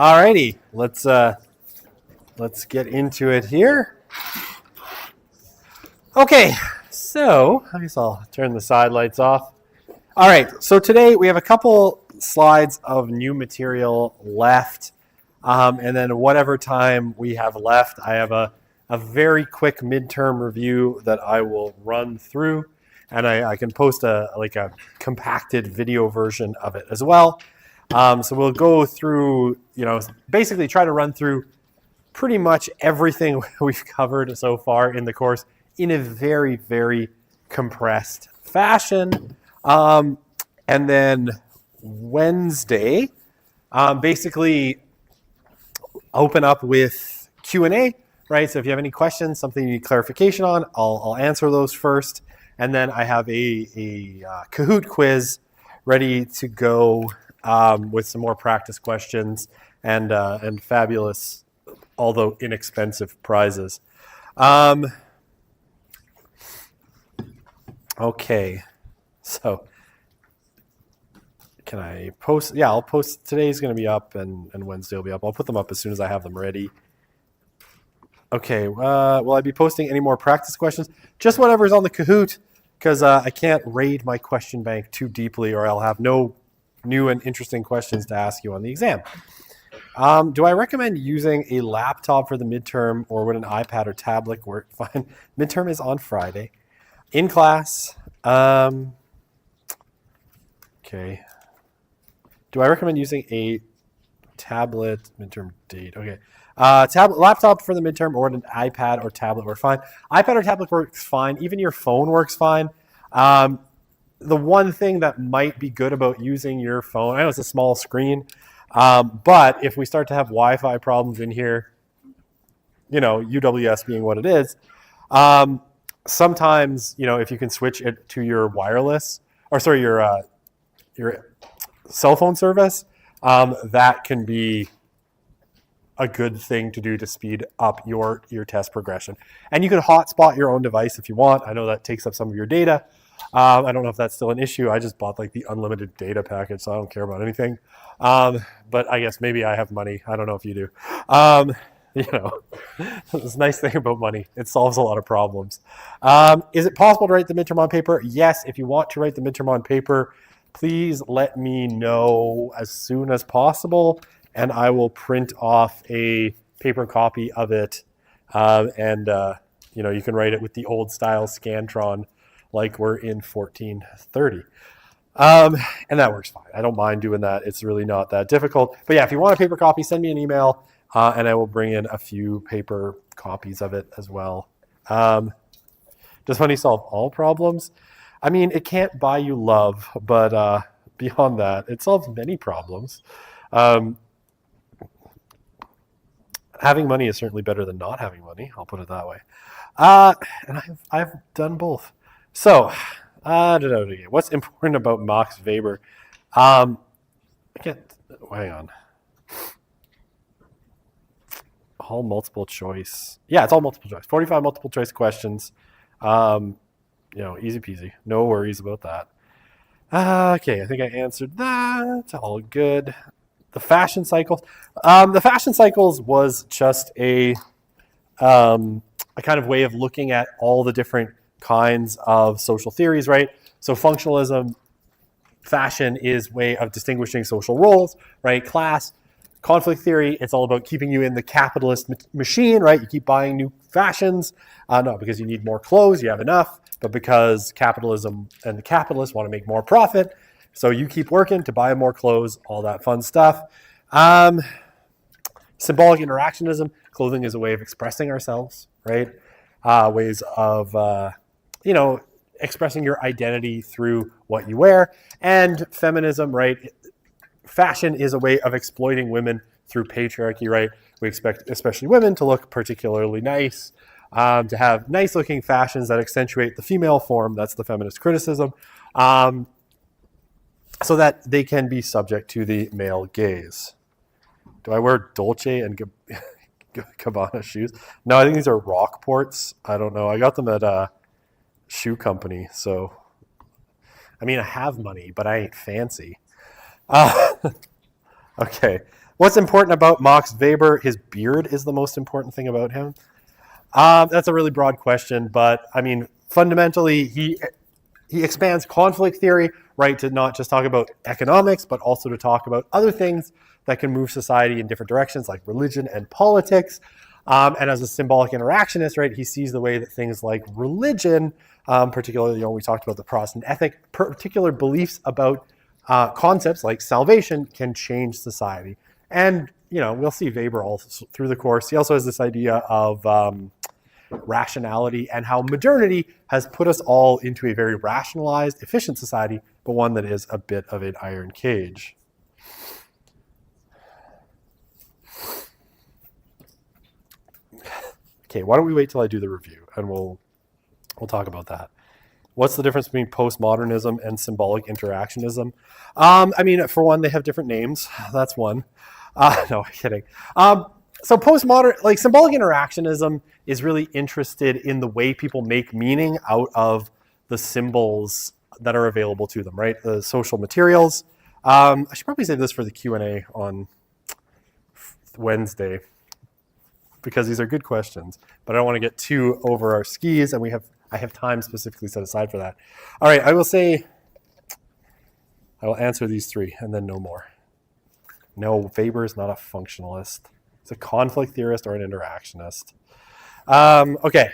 Alrighty, let's get into it here. Okay, so I guess I'll turn the side lights off. All right, so today we have a couple slides of new material left, and then whatever time we have left, I have a very quick midterm review that I will run through, and I can post a compacted video version of it as well. So we'll go through, basically try to run through pretty much everything we've covered so far in the course in a very, very compressed fashion. And then Wednesday, basically open up with Q&A, right? So if you have any questions, something you need clarification on, I'll answer those first. And then I have a Kahoot quiz ready to go with some more practice questions and fabulous, although inexpensive prizes. Okay, so can I post? Yeah, I'll post. Today's going to be up and Wednesday will be up. I'll put them up as soon as I have them ready. Okay, will I be posting any more practice questions? Just whatever's on the Kahoot, because I can't raid my question bank too deeply or I'll have no new and interesting questions to ask you on the exam. Do I recommend using a laptop for the midterm, or would an iPad or tablet work fine? Midterm is on Friday. In class, okay. Do I recommend using a tablet midterm date? Okay. Laptop for the midterm, or an iPad or tablet work fine. iPad or tablet works fine. Even your phone works fine. The one thing that might be good about using your phone, I know it's a small screen, but if we start to have Wi-Fi problems in here, UWS being what it is, sometimes, if you can switch it to your wireless, your cell phone service, that can be a good thing to do to speed up your test progression. And you can hotspot your own device if you want. I know that takes up some of your data. I don't know if that's still an issue. I just bought the unlimited data package, so I don't care about anything. But I guess maybe I have money. I don't know if you do. It's a nice thing about money. It solves a lot of problems. Is it possible to write the midterm on paper? Yes. If you want to write the midterm on paper, please let me know as soon as possible, and I will print off a paper copy of it. You can write it with the old style Scantron, like we're in 1430. And that works fine. I don't mind doing that. It's really not that difficult. But yeah, if you want a paper copy, send me an email, and I will bring in a few paper copies of it as well. Does money solve all problems? I mean, it can't buy you love, but beyond that, it solves many problems. Having money is certainly better than not having money. I'll put it that way. And I've done both. So, what's important about Max Weber? Hang on. All multiple choice. Yeah, it's all multiple choice. 45 multiple choice questions. Easy peasy. No worries about that. Okay, I think I answered that. All good. The fashion cycles. The fashion cycles was just a kind of way of looking at all the different kinds of social theories, right? So functionalism, fashion is way of distinguishing social roles, right? Class, conflict theory, it's all about keeping you in the capitalist machine, right? You keep buying new fashions, not because you need more clothes, you have enough, but because capitalism and the capitalists want to make more profit. So you keep working to buy more clothes, all that fun stuff. Symbolic interactionism, clothing is a way of expressing ourselves, right? Ways of, expressing your identity through what you wear. And feminism, right? Fashion is a way of exploiting women through patriarchy, right? We expect especially women to look particularly nice, to have nice looking fashions that accentuate the female form. That's the feminist criticism. So that they can be subject to the male gaze. Do I wear Dolce and Gabbana shoes? No, I think these are Rockports. I don't know. I got them at a shoe company. So, I have money, but I ain't fancy. Okay. What's important about Max Weber? His beard is the most important thing about him. That's a really broad question, but I mean, fundamentally, he expands conflict theory, right, to not just talk about economics, but also to talk about other things that can move society in different directions, like religion and politics. And as a symbolic interactionist, right, he sees the way that things like religion, particularly, we talked about the Protestant ethic, particular beliefs about concepts like salvation can change society. And, we'll see Weber all through the course. He also has this idea of rationality and how modernity has put us all into a very rationalized, efficient society, but one that is a bit of an iron cage. Okay, why don't we wait till I do the review and we'll talk about that. What's the difference between postmodernism and symbolic interactionism? I mean, for one, they have different names. That's one. No, I'm kidding. So symbolic interactionism is really interested in the way people make meaning out of the symbols that are available to them, right? The social materials. I should probably save this for the Q&A on Wednesday because these are good questions, but I don't want to get too over our skis, and I have time specifically set aside for that. All right, I will answer these three and then no more. No, Weber is not a functionalist. He's a conflict theorist or an interactionist. Okay.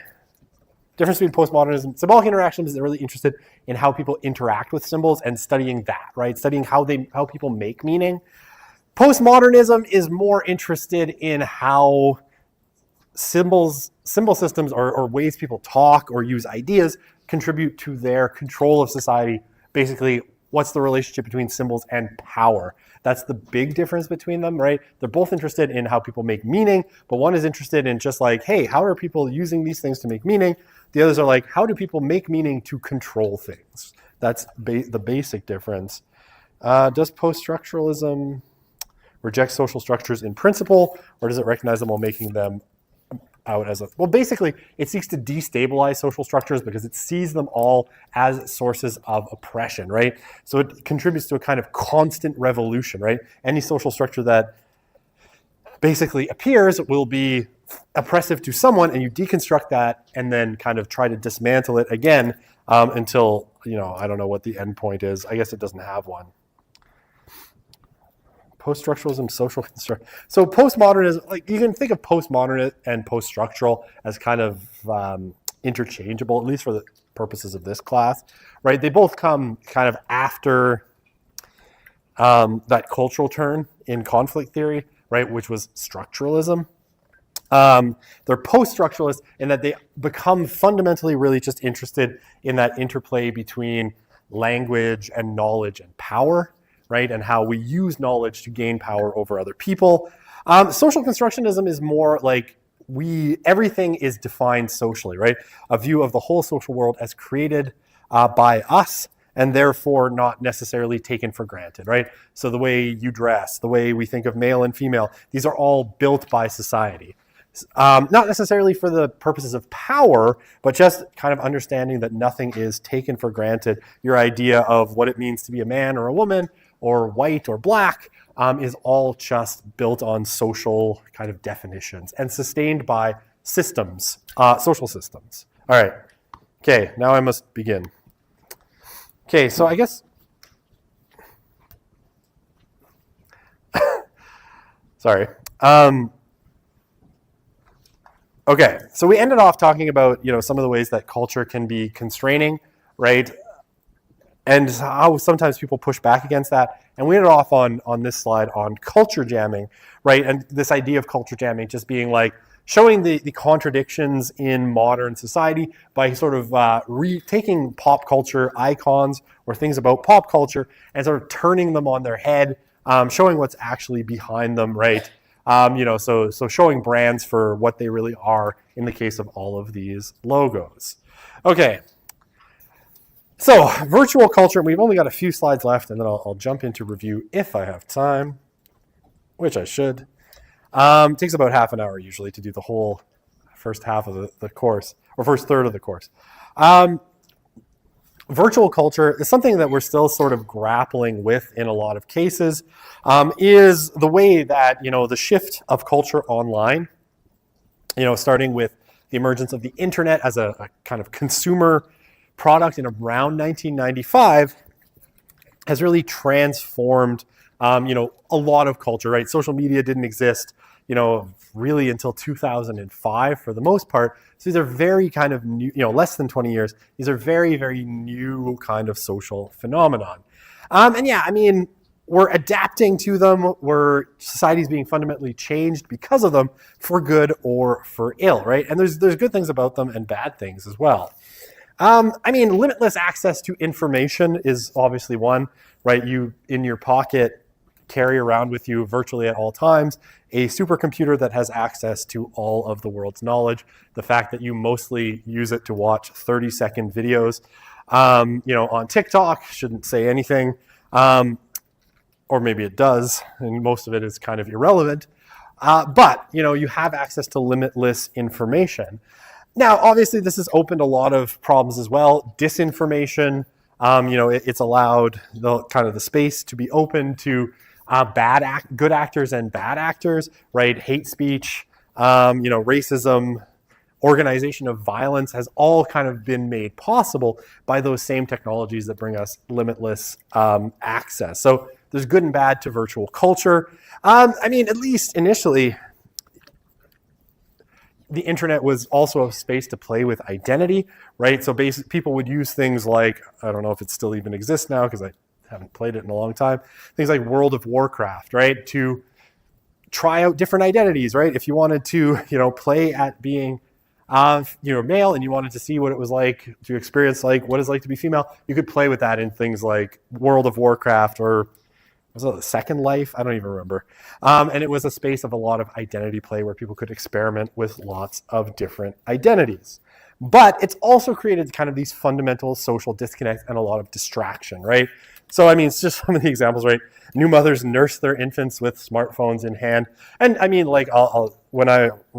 Difference between postmodernism. Symbolic interactionism is really interested in how people interact with symbols and studying that, right? Studying how people make meaning. Postmodernism is more interested in how symbol systems or ways people talk or use ideas contribute to their control of society. Basically, what's the relationship between symbols and power? That's the big difference between them, right? They're both interested in how people make meaning, but one is interested in just like, hey, how are people using these things to make meaning? The others are like, how do people make meaning to control things? That's the basic difference. Does post-structuralism reject social structures in principle, or does it recognize them while making them out as basically it seeks to destabilize social structures because it sees them all as sources of oppression, right? So it contributes to a kind of constant revolution, right? Any social structure that basically appears will be oppressive to someone, and you deconstruct that and then kind of try to dismantle it again until, I don't know what the end point is. I guess it doesn't have one. Post-structuralism, social construct. So postmodernism, like you can think of postmodern and post-structural as kind of interchangeable, at least for the purposes of this class, right? They both come kind of after that cultural turn in conflict theory, right, which was structuralism. They're post-structuralist in that they become fundamentally really just interested in that interplay between language and knowledge and power, right? And how we use knowledge to gain power over other people. Social constructionism is more like everything is defined socially, right? A view of the whole social world as created by us and therefore not necessarily taken for granted, right? So the way you dress, the way we think of male and female, these are all built by society. Not necessarily for the purposes of power, but just kind of understanding that nothing is taken for granted. Your idea of what it means to be a man or a woman or white or black is all just built on social kind of definitions and sustained by systems, social systems. All right. Okay, now I must begin. Okay, so I guess... Sorry. Okay, so we ended off talking about, some of the ways that culture can be constraining, right? And how sometimes people push back against that. And we ended off on this slide on culture jamming, right? And this idea of culture jamming just being like showing the contradictions in modern society by sort of taking pop culture icons or things about pop culture and sort of turning them on their head, showing what's actually behind them, right? So showing brands for what they really are in the case of all of these logos. Okay. So, virtual culture, we've only got a few slides left, and then I'll jump into review if I have time, which I should. It takes about half an hour usually to do the whole first half of the course, or first third of the course. virtual culture is something that we're still sort of grappling with in a lot of cases, is the way that, the shift of culture online, starting with the emergence of the internet as a kind of consumer product in around 1995, has really transformed, a lot of culture, right? Social media didn't exist, really until 2005 for the most part. So these are very kind of new, less than 20 years. These are very, very new kind of social phenomenon. We're adapting to them. Society's being fundamentally changed because of them, for good or for ill, right? And there's good things about them and bad things as well. Limitless access to information is obviously one, right? You, in your pocket, carry around with you virtually at all times a supercomputer that has access to all of the world's knowledge. The fact that you mostly use it to watch 30-second videos, on TikTok shouldn't say anything, or maybe it does, and most of it is kind of irrelevant. But you have access to limitless information. Now, obviously, this has opened a lot of problems as well. Disinformation, it's allowed the space to be open to good actors and bad actors, right? Hate speech, racism, organization of violence has all kind of been made possible by those same technologies that bring us limitless access. So there's good and bad to virtual culture. At least initially, the internet was also a space to play with identity, right? So basically, people would use things like, I don't know if it still even exists now because I haven't played it in a long time, things like World of Warcraft, right? To try out different identities, right? If you wanted to, play at being, male and you wanted to see what it was like to experience, what it's like to be female, you could play with that in things like World of Warcraft or was it Second Life? I don't even remember. And it was a space of a lot of identity play where people could experiment with lots of different identities. But it's also created kind of these fundamental social disconnects and a lot of distraction, right? So, it's just some of the examples, right? New mothers nurse their infants with smartphones in hand. And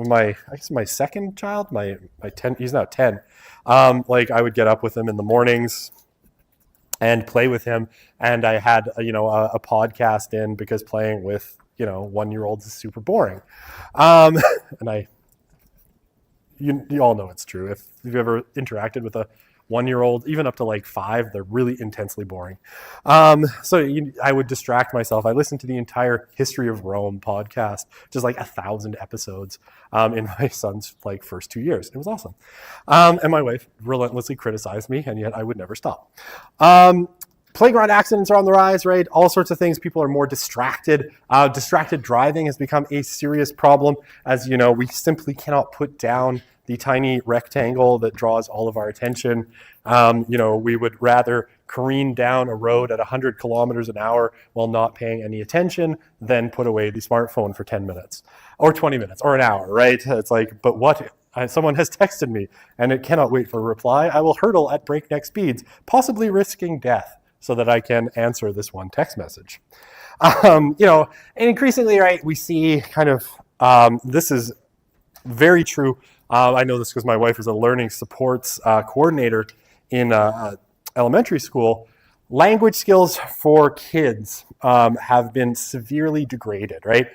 my second child, my 10, he's now 10, I would get up with him in the mornings and play with him. And I had, a podcast in because playing with, 1-year-olds is super boring. You all know it's true. If you've ever interacted with a 1-year-old, even up to 5, they're really intensely boring. I would distract myself. I listened to the entire History of Rome podcast, just 1,000 episodes in my son's first 2 years. It was awesome. And my wife relentlessly criticized me, and yet I would never stop. Playground accidents are on the rise, right? All sorts of things. People are more distracted. Distracted driving has become a serious problem. As we simply cannot put down the tiny rectangle that draws all of our attention. We would rather careen down a road at 100 kilometers an hour while not paying any attention than put away the smartphone for 10 minutes or 20 minutes or an hour, right? It's but what? Someone has texted me and it cannot wait for a reply. I will hurtle at breakneck speeds, possibly risking death so that I can answer this one text message. And increasingly, right, we see kind of, this is very true. I know this because my wife is a learning supports coordinator in elementary school. Language skills for kids have been severely degraded, right?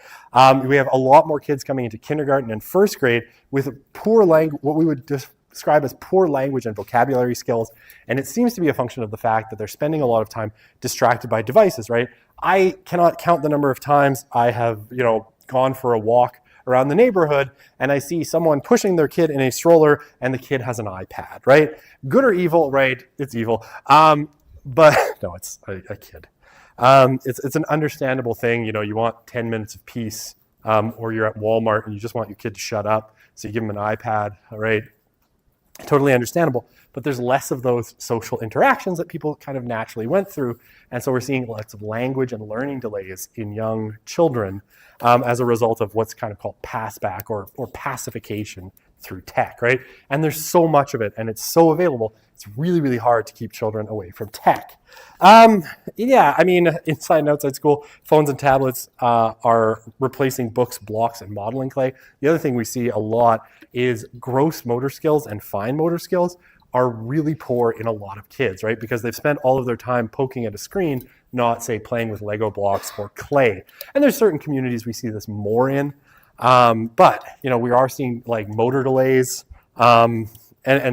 We have a lot more kids coming into kindergarten and first grade with poor what we would describe as poor language and vocabulary skills. And it seems to be a function of the fact that they're spending a lot of time distracted by devices, right? I cannot count the number of times I have, gone for a walk around the neighborhood and I see someone pushing their kid in a stroller and the kid has an iPad, right? Good or evil, right? It's evil. But no, it's a kid. It's an understandable thing. You want 10 minutes of peace, or you're at Walmart and you just want your kid to shut up. So you give them an iPad, right? Totally understandable. But there's less of those social interactions that people kind of naturally went through. And so we're seeing lots of language and learning delays in young children as a result of what's kind of called pass back or pacification through tech, right? And there's so much of it and it's so available. It's really, really hard to keep children away from tech. Inside and outside school, phones and tablets are replacing books, blocks, and modeling clay. The other thing we see a lot is gross motor skills and fine motor skills are really poor in a lot of kids, right? Because they've spent all of their time poking at a screen, not, say, playing with Lego blocks or clay. And there's certain communities we see this more in. But, we are seeing like motor delays and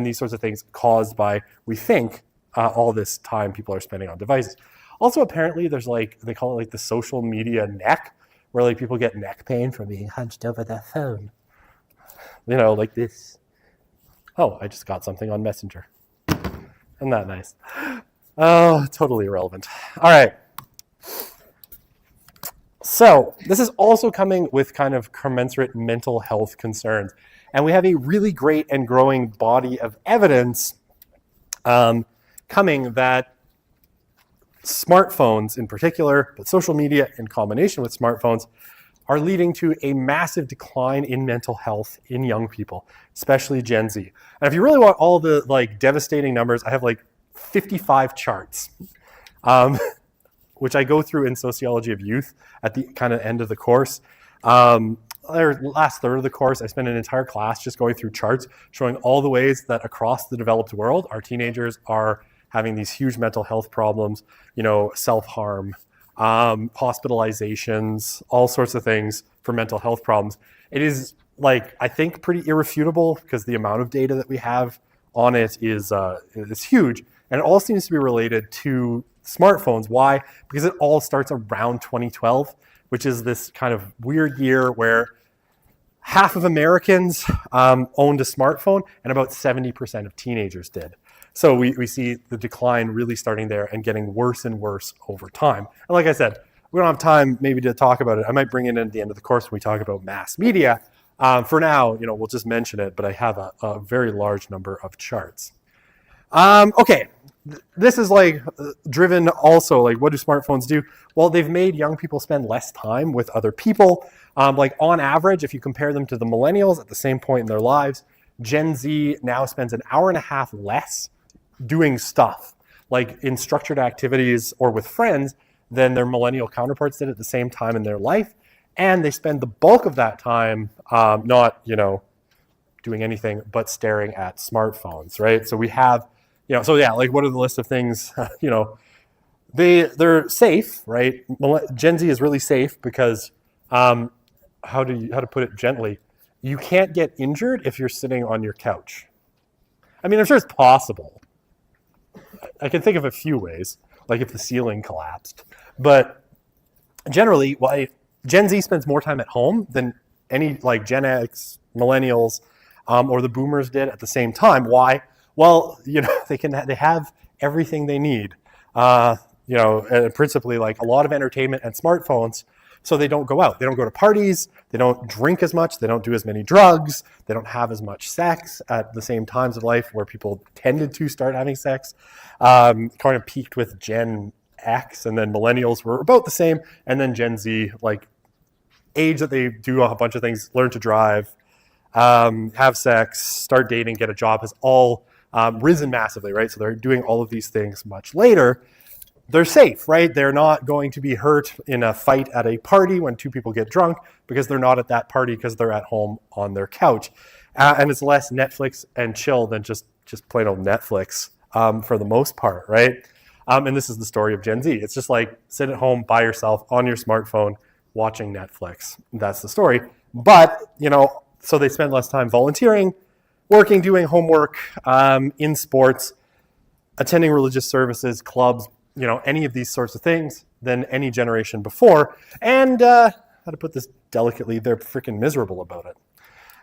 these sorts of things caused by, we think, all this time people are spending on devices. Also, apparently, there's they call it like the social media neck, where like people get neck pain from being hunched over their phone. Like this. Oh, I just got something on Messenger. Isn't that nice? Oh, totally irrelevant. All right. So this is also coming with kind of commensurate mental health concerns. And we have a really great and growing body of evidence coming that smartphones in particular, but social media in combination with smartphones, are leading to a massive decline in mental health in young people, especially Gen Z. And if you really want all the devastating numbers, I have 55 charts, which I go through in Sociology of Youth at the kind of end of the course. Last third of the course, I spent an entire class just going through charts showing all the ways that across the developed world, our teenagers are having these huge mental health problems, self-harm, hospitalizations, all sorts of things for mental health problems. It is I think pretty irrefutable because the amount of data that we have on it is huge. And it all seems to be related to smartphones. Why? Because it all starts around 2012, which is this kind of weird year where half of Americans owned a smartphone and about 70% of teenagers did. So we see the decline really starting there and getting worse and worse over time. And like I said, we don't have time maybe to talk about it. I might bring it in at the end of the course when we talk about mass media. For now, we'll just mention it, but I have a very large number of charts. Okay, this is driven also, what do smartphones do? Well, they've made young people spend less time with other people. On average, if you compare them to the millennials at the same point in their lives, Gen Z now spends an hour and a half less doing stuff, in structured activities or with friends, than their millennial counterparts did at the same time in their life. And they spend the bulk of that time not, doing anything but staring at smartphones, right? So we have, what are the list of things, they're safe, right? Gen Z is really safe because, how to put it gently, you can't get injured if you're sitting on your couch. I mean, I'm sure it's possible. I can think of a few ways, like if the ceiling collapsed. But generally, Gen Z spends more time at home than any Gen X, millennials, or the boomers did at the same time. Why? Well, they have everything they need. Principally a lot of entertainment and smartphones. So they don't go out. They don't go to parties. They don't drink as much. They don't do as many drugs. They don't have as much sex at the same times of life where people tended to start having sex. Kind of peaked with Gen X, and then millennials were about the same. And then Gen Z, age that they do a bunch of things, learn to drive, have sex, start dating, get a job, has all risen massively, right? So they're doing all of these things much later. They're safe, right? They're not going to be hurt in a fight at a party when two people get drunk because they're not at that party because they're at home on their couch. And it's less Netflix and chill than just plain old Netflix for the most part, right? And this is the story of Gen Z. It's just sit at home by yourself on your smartphone watching Netflix. That's the story. But, so they spend less time volunteering, working, doing homework, in sports, attending religious services, clubs, any of these sorts of things than any generation before. And how to put this delicately, they're freaking miserable about it.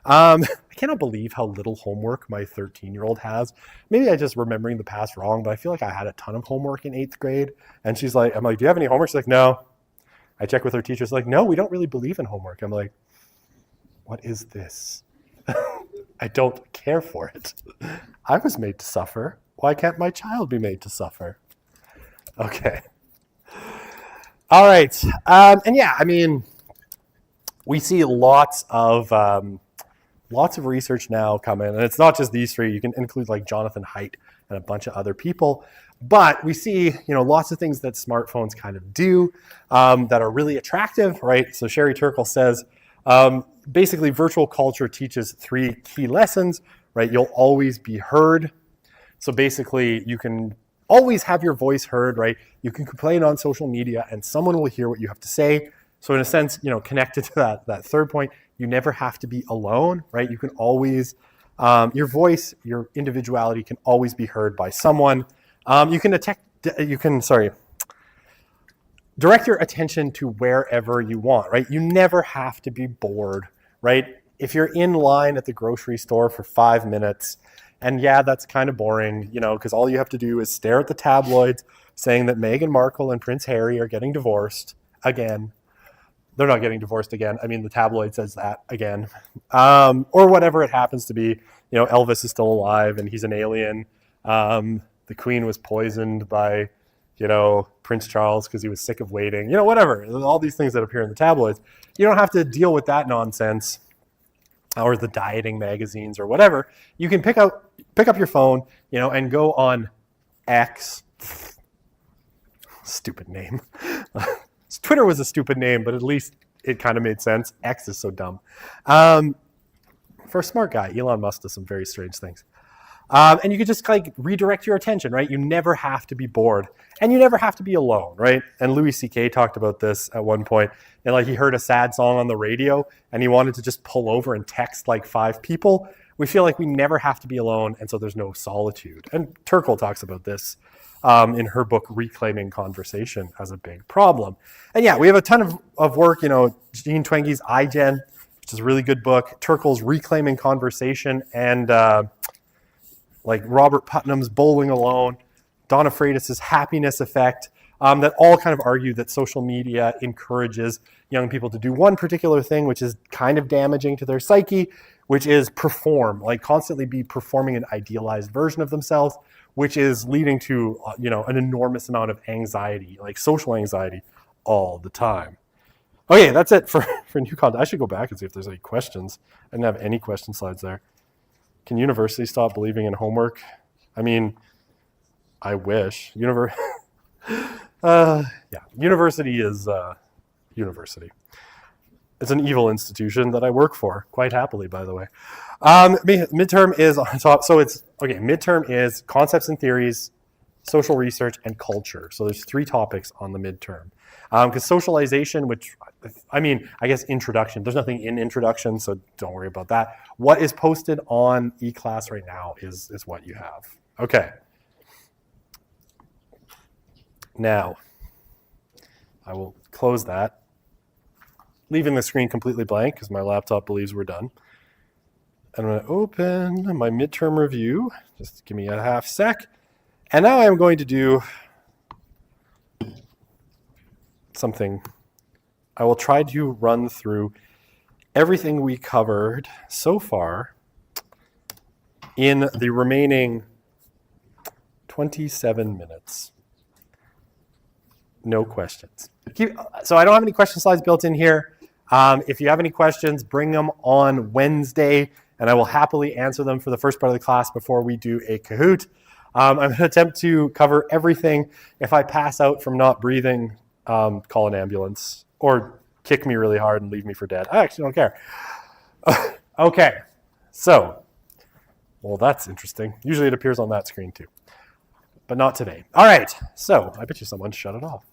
I cannot believe how little homework my 13-year-old has. Maybe I just remembering the past wrong, but I feel like I had a ton of homework in 8th grade. And she's I'm like, do you have any homework? She's like, no. I check with her teacher. She's like, no, we don't really believe in homework. I'm like, what is this? I don't care for it. I was made to suffer. Why can't my child be made to suffer? Okay. All right. And yeah, I mean, we see lots of research now coming, and it's not just these three. You can include Jonathan Haidt and a bunch of other people. But we see, lots of things that smartphones kind of do that are really attractive, right? So Sherry Turkle says, basically, virtual culture teaches 3 key lessons, right? You'll always be heard. So basically, you can always have your voice heard, right? You can complain on social media and someone will hear what you have to say. So in a sense, connected to that third point, you never have to be alone, right? You can always, your voice, your individuality can always be heard by someone. You can direct your attention to wherever you want, right? You never have to be bored, right? If you're in line at the grocery store for 5 minutes, and yeah, that's kind of boring, because all you have to do is stare at the tabloids saying that Meghan Markle and Prince Harry are getting divorced again. They're not getting divorced again. I mean, the tabloid says that again. Or whatever it happens to be. Elvis is still alive and he's an alien. The Queen was poisoned by, Prince Charles because he was sick of waiting. Whatever. All these things that appear in the tabloids. You don't have to deal with that nonsense or the dieting magazines or whatever. You can pick up your phone, and go on X. Stupid name. Twitter was a stupid name, but at least it kind of made sense. X is so dumb. For a smart guy, Elon Musk does some very strange things. And you could just redirect your attention, right? You never have to be bored and you never have to be alone, right? And Louis C.K. talked about this at one point. And he heard a sad song on the radio and he wanted to just pull over and text 5 people. We feel like we never have to be alone. And so there's no solitude. And Turkle talks about this in her book, Reclaiming Conversation, as a big problem. And yeah, we have a ton of work, Jean Twenge's iGen, which is a really good book, Turkle's Reclaiming Conversation, and Robert Putnam's Bowling Alone, Donna Freitas' Happiness Effect, that all kind of argue that social media encourages young people to do one particular thing, which is kind of damaging to their psyche, which is perform, constantly be performing an idealized version of themselves, which is leading to, an enormous amount of anxiety, social anxiety all the time. Okay, that's it for new content. I should go back and see if there's any questions. I didn't have any question slides there. Can universities stop believing in homework? I mean, I wish. University is university. It's an evil institution that I work for, quite happily, by the way. Midterm is on top. So midterm is concepts and theories, social research, and culture. So there's 3 topics on the midterm. Because socialization, I guess introduction, there's nothing in introduction, so don't worry about that. What is posted on eClass right now is what you have. Okay. Now, I will close that, leaving the screen completely blank because my laptop believes we're done. I'm going to open my midterm review. Just give me a half sec. And now I'm going to do something. I will try to run through everything we covered so far in the remaining 27 minutes. No questions. So I don't have any question slides built in here. If you have any questions, bring them on Wednesday, and I will happily answer them for the first part of the class before we do a Kahoot. I'm going to attempt to cover everything. If I pass out from not breathing, call an ambulance or kick me really hard and leave me for dead. I actually don't care. Okay, so, well, that's interesting. Usually it appears on that screen too, but not today. All right, so I bet you someone shut it off.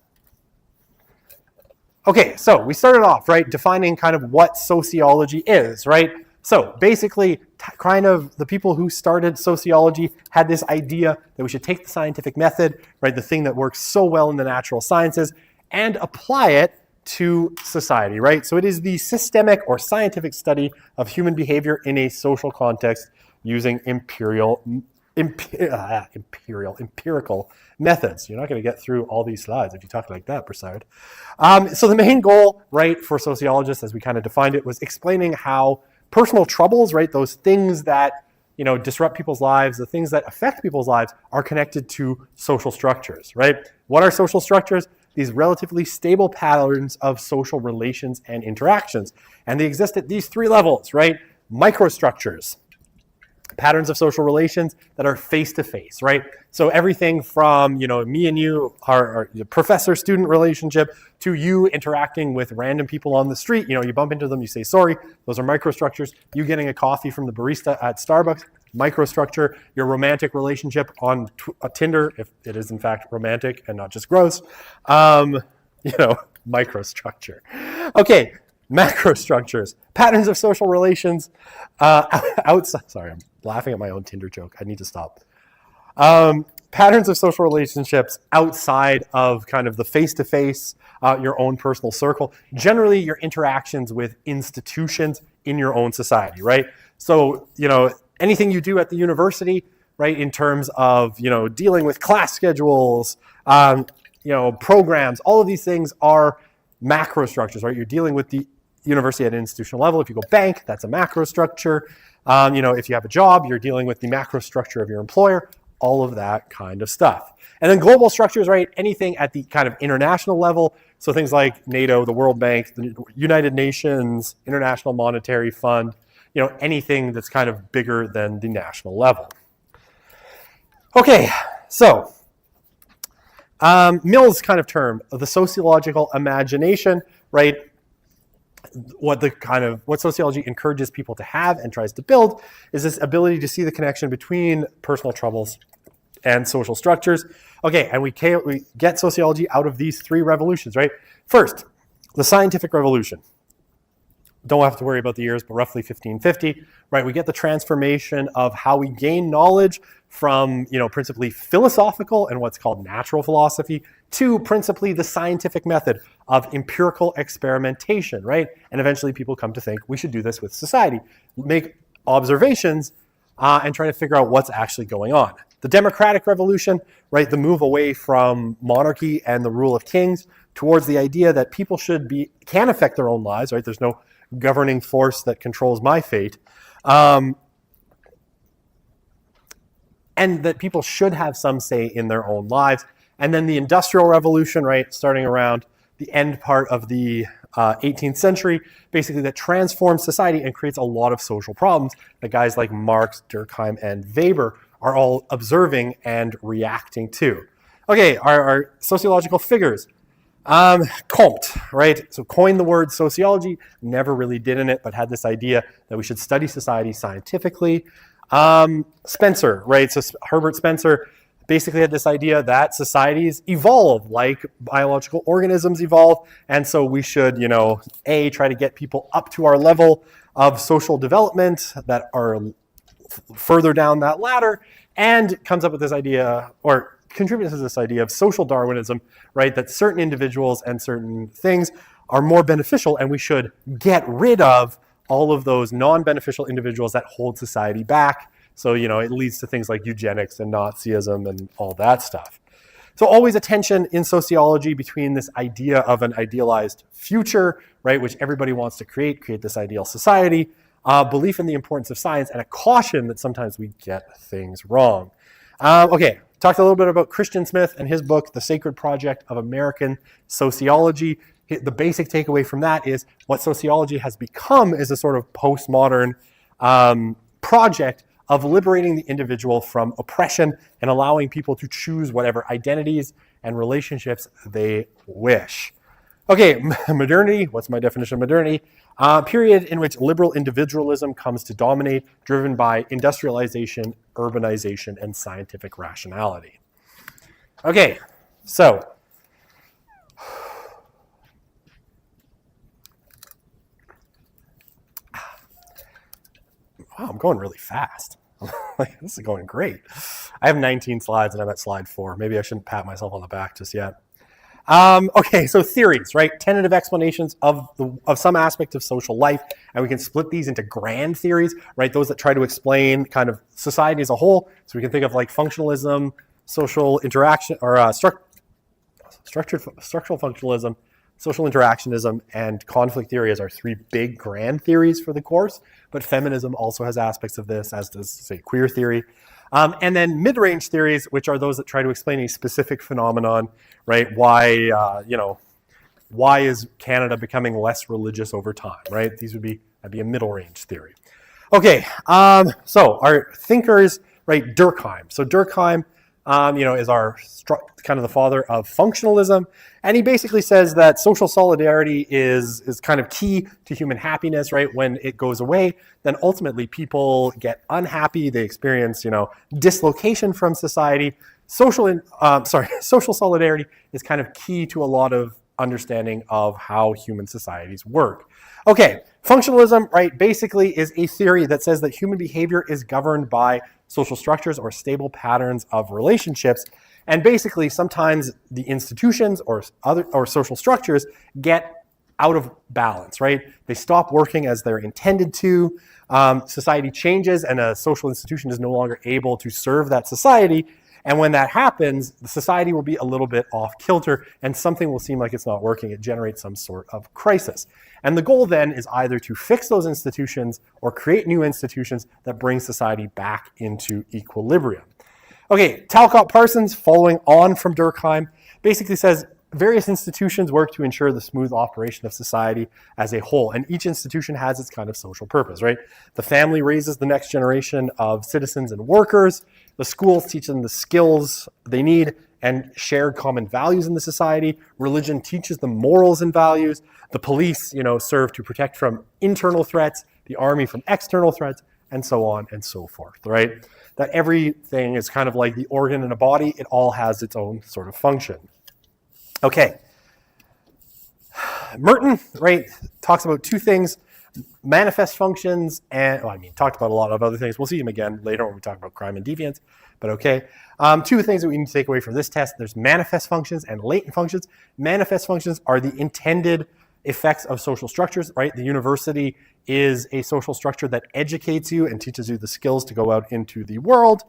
Okay, so we started off, right, defining kind of what sociology is, right? So basically, kind of the people who started sociology had this idea that we should take the scientific method, right, the thing that works so well in the natural sciences, and apply it to society, right? So it is the systemic or scientific study of human behavior in a social context using empirical methods. You're not going to get through all these slides if you talk like that, Broussard. So the main goal, right, for sociologists, as we kind of defined it, was explaining how personal troubles, right, those things that, disrupt people's lives, the things that affect people's lives are connected to social structures, right? What are social structures? These relatively stable patterns of social relations and interactions. And they exist at these 3 levels, right? Microstructures, patterns of social relations that are face-to-face, right? So everything from, me and you, our professor-student relationship, to you interacting with random people on the street. You bump into them, you say sorry. Those are microstructures. You getting a coffee from the barista at Starbucks. microstructure, your romantic relationship on Tinder, if it is in fact romantic and not just gross, microstructure. Okay, macrostructures, patterns of social relations outside. Sorry, I'm laughing at my own Tinder joke. I need to stop. Patterns of social relationships outside of kind of the face-to-face, your own personal circle. Generally, your interactions with institutions in your own society, right? So, anything you do at the university, right, in terms of, dealing with class schedules, programs, all of these things are macrostructures, right? You're dealing with the university at an institutional level. If you go bank, that's a macrostructure. If you have a job, you're dealing with the macrostructure of your employer, all of that kind of stuff. And then global structures, right? Anything at the kind of international level. So things like NATO, the World Bank, the United Nations, International Monetary Fund, anything that's kind of bigger than the national level. Okay, so Mill's kind of term, the sociological imagination, right? What sociology encourages people to have and tries to build is this ability to see the connection between personal troubles and social structures. Okay, and we get sociology out of these three revolutions, right? First, the scientific revolution. Don't have to worry about the years, but roughly 1550, right? We get the transformation of how we gain knowledge from, principally philosophical and what's called natural philosophy to principally the scientific method of empirical experimentation, right? And eventually people come to think we should do this with society, make observations and try to figure out what's actually going on. The democratic revolution, right? The move away from monarchy and the rule of kings towards the idea that people can affect their own lives, right? There's no governing force that controls my fate. And that people should have some say in their own lives. And then the Industrial Revolution, right, starting around the end part of the 18th century, basically that transforms society and creates a lot of social problems that guys like Marx, Durkheim, and Weber are all observing and reacting to. Okay, our sociological figures. Comte, right? So coined the word sociology, never really did in it, but had this idea that we should study society scientifically. Spencer, right? So Herbert Spencer basically had this idea that societies evolve like biological organisms evolve. And so we should, try to get people up to our level of social development that are further down that ladder, and comes up with this idea, or contributes to this idea of social Darwinism, right? That certain individuals and certain things are more beneficial, and we should get rid of all of those non-beneficial individuals that hold society back. So, it leads to things like eugenics and Nazism and all that stuff. So always a tension in sociology between this idea of an idealized future, right, which everybody wants to create this ideal society, belief in the importance of science, and a caution that sometimes we get things wrong. Okay, talked a little bit about Christian Smith and his book, The Sacred Project of American Sociology. The basic takeaway from that is what sociology has become is a sort of postmodern project of liberating the individual from oppression and allowing people to choose whatever identities and relationships they wish. Okay, modernity, what's my definition of modernity? Period in which liberal individualism comes to dominate, driven by industrialization, urbanization, and scientific rationality. Okay, so wow, I'm going really fast. This is going great. I have 19 slides and I'm at slide 4. Maybe I shouldn't pat myself on the back just yet. Okay, so theories, right? Tentative explanations of some aspect of social life, and we can split these into grand theories, right? Those that try to explain kind of society as a whole. So we can think of like functionalism, social interaction, or structural functionalism, social interactionism, and conflict theory as our three big grand theories for the course. But feminism also has aspects of this, as does, say, queer theory. And then mid-range theories, which are those that try to explain a specific phenomenon, right? Why is Canada becoming less religious over time, right? that'd be a middle-range theory. Okay, so our thinkers, right? Durkheim. So Durkheim, is our kind of the father of functionalism, And he basically says that social solidarity is kind of key to human happiness, right? When it goes away, then ultimately people get unhappy. They experience, dislocation from society. Social solidarity is kind of key to a lot of understanding of how human societies work. Okay, functionalism, right, basically is a theory that says that human behavior is governed by social structures or stable patterns of relationships. And basically, sometimes the institutions or social structures get out of balance, right? They stop working as they're intended to. Society changes, and a social institution is no longer able to serve that society. And when that happens, the society will be a little bit off kilter, and something will seem like it's not working. It generates some sort of crisis. And the goal then is either to fix those institutions or create new institutions that bring society back into equilibrium. Okay, Talcott Parsons, following on from Durkheim, basically says various institutions work to ensure the smooth operation of society as a whole, and each institution has its kind of social purpose, right? The family raises the next generation of citizens and workers. The schools teach them the skills they need and shared common values in the society. Religion teaches them morals and values. The police, serve to protect from internal threats, the army from external threats, and so on and so forth, right? That everything is kind of like the organ in a body. It all has its own sort of function. Okay. Merton, right, talks about two things, manifest functions and, talked about a lot of other things. We'll see him again later when we talk about crime and deviance, but okay. Two things that we need to take away from this test. There's manifest functions and latent functions. Manifest functions are the intended effects of social structures, right? The university is a social structure that educates you and teaches you the skills to go out into the world.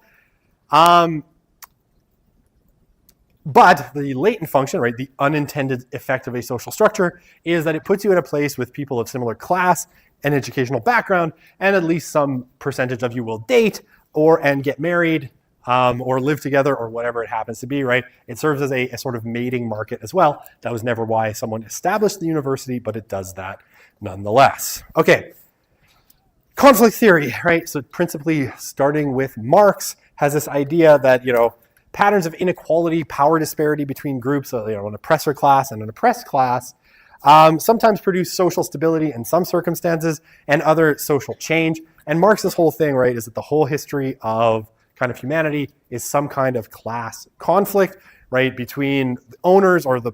But the latent function, right, the unintended effect of a social structure is that it puts you in a place with people of similar class and educational background, and at least some percentage of you will date and get married or live together or whatever it happens to be, right? It serves as a sort of mating market as well. That was never why someone established the university, but it does that nonetheless. Okay, conflict theory, right? So principally starting with Marx, has this idea that, patterns of inequality, power disparity between groups, an oppressor class and an oppressed class, sometimes produce social stability in some circumstances and other social change. And Marx's whole thing, right, is that the whole history of kind of humanity is some kind of class conflict, right, between the owners or the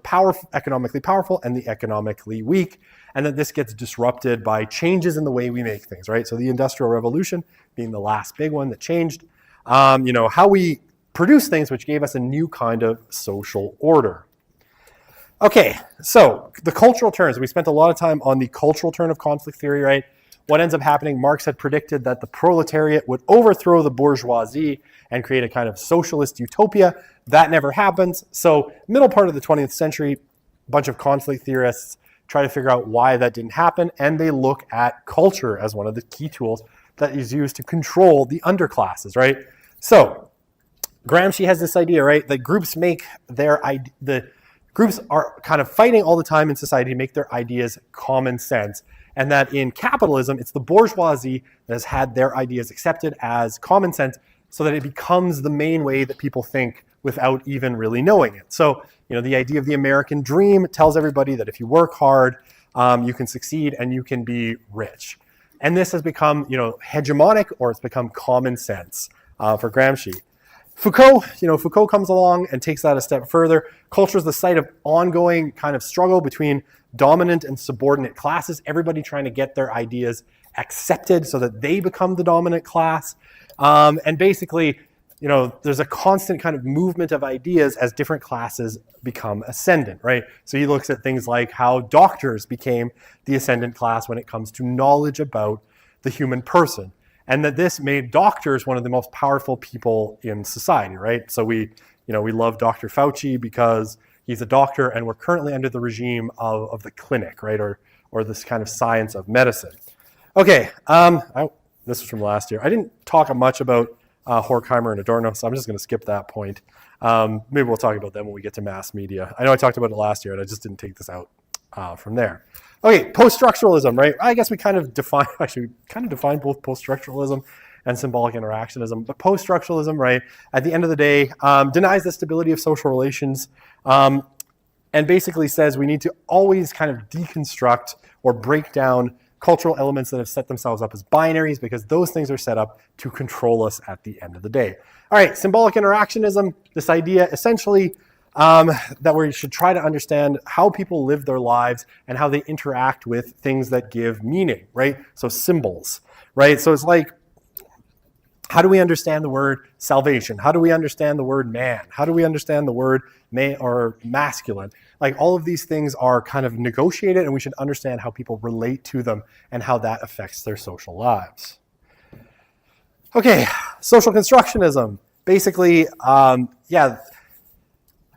economically powerful and the economically weak, and that this gets disrupted by changes in the way we make things, right? So the Industrial Revolution being the last big one that changed, how we produce things, which gave us a new kind of social order. Okay, so the cultural turns. We spent a lot of time on the cultural turn of conflict theory, right? What ends up happening, Marx had predicted that the proletariat would overthrow the bourgeoisie and create a kind of socialist utopia. That never happens. So middle part of the 20th century, a bunch of conflict theorists try to figure out why that didn't happen, and they look at culture as one of the key tools that is used to control the underclasses, right? So Gramsci has this idea, right, that groups groups are kind of fighting all the time in society to make their ideas common sense, and that in capitalism, it's the bourgeoisie that has had their ideas accepted as common sense so that it becomes the main way that people think without even really knowing it. So, the idea of the American dream tells everybody that if you work hard, you can succeed and you can be rich. And this has become, hegemonic, or it's become common sense for Gramsci. Foucault comes along and takes that a step further. Culture is the site of ongoing kind of struggle between dominant and subordinate classes, everybody trying to get their ideas accepted so that they become the dominant class. And basically, there's a constant kind of movement of ideas as different classes become ascendant, right? So he looks at things like how doctors became the ascendant class when it comes to knowledge about the human person. And that this made doctors one of the most powerful people in society, right? So we love Dr. Fauci because he's a doctor, and we're currently under the regime of the clinic, right? Or this kind of science of medicine. Okay, this was from last year. I didn't talk much about Horkheimer and Adorno, so I'm just going to skip that point. Maybe we'll talk about them when we get to mass media. I know I talked about it last year, and I just didn't take this out from there. Okay, post-structuralism, right? I guess we kind of define both post-structuralism and symbolic interactionism. But post-structuralism, right, at the end of the day, denies the stability of social relations. and basically says we need to always kind of deconstruct or break down cultural elements that have set themselves up as binaries, because those things are set up to control us at the end of the day. All right, symbolic interactionism, this idea essentially that we should try to understand how people live their lives and how they interact with things that give meaning, right? So symbols, right? So it's like, how do we understand the word salvation? How do we understand the word man? How do we understand the word or masculine? Like, all of these things are kind of negotiated, and we should understand how people relate to them and how that affects their social lives. Okay, social constructionism. Basically,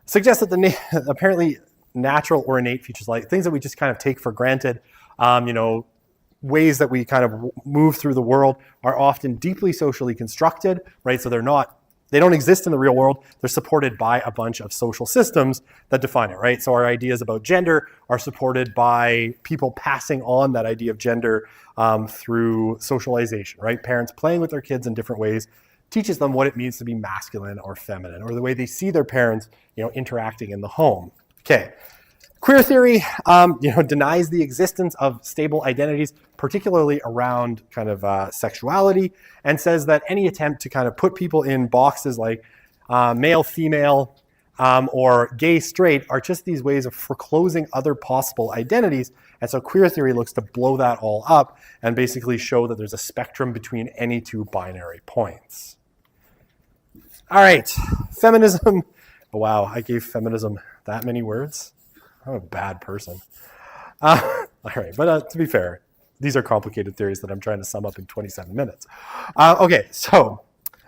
suggests that apparently natural or innate features, like things that we just kind of take for granted, ways that we kind of move through the world, are often deeply socially constructed, right? So they don't exist in the real world. They're supported by a bunch of social systems that define it, right? So our ideas about gender are supported by people passing on that idea of gender through socialization, right? Parents playing with their kids in different ways teaches them what it means to be masculine or feminine, or the way they see their parents, interacting in the home. Okay. Queer theory, denies the existence of stable identities, particularly around kind of sexuality, and says that any attempt to kind of put people in boxes like male, female, or gay, straight are just these ways of foreclosing other possible identities. And so queer theory looks to blow that all up and basically show that there's a spectrum between any two binary points. All right, feminism. Oh, wow, I gave feminism that many words. I'm a bad person. All right, but to be fair, these are complicated theories that I'm trying to sum up in 27 minutes. Okay, so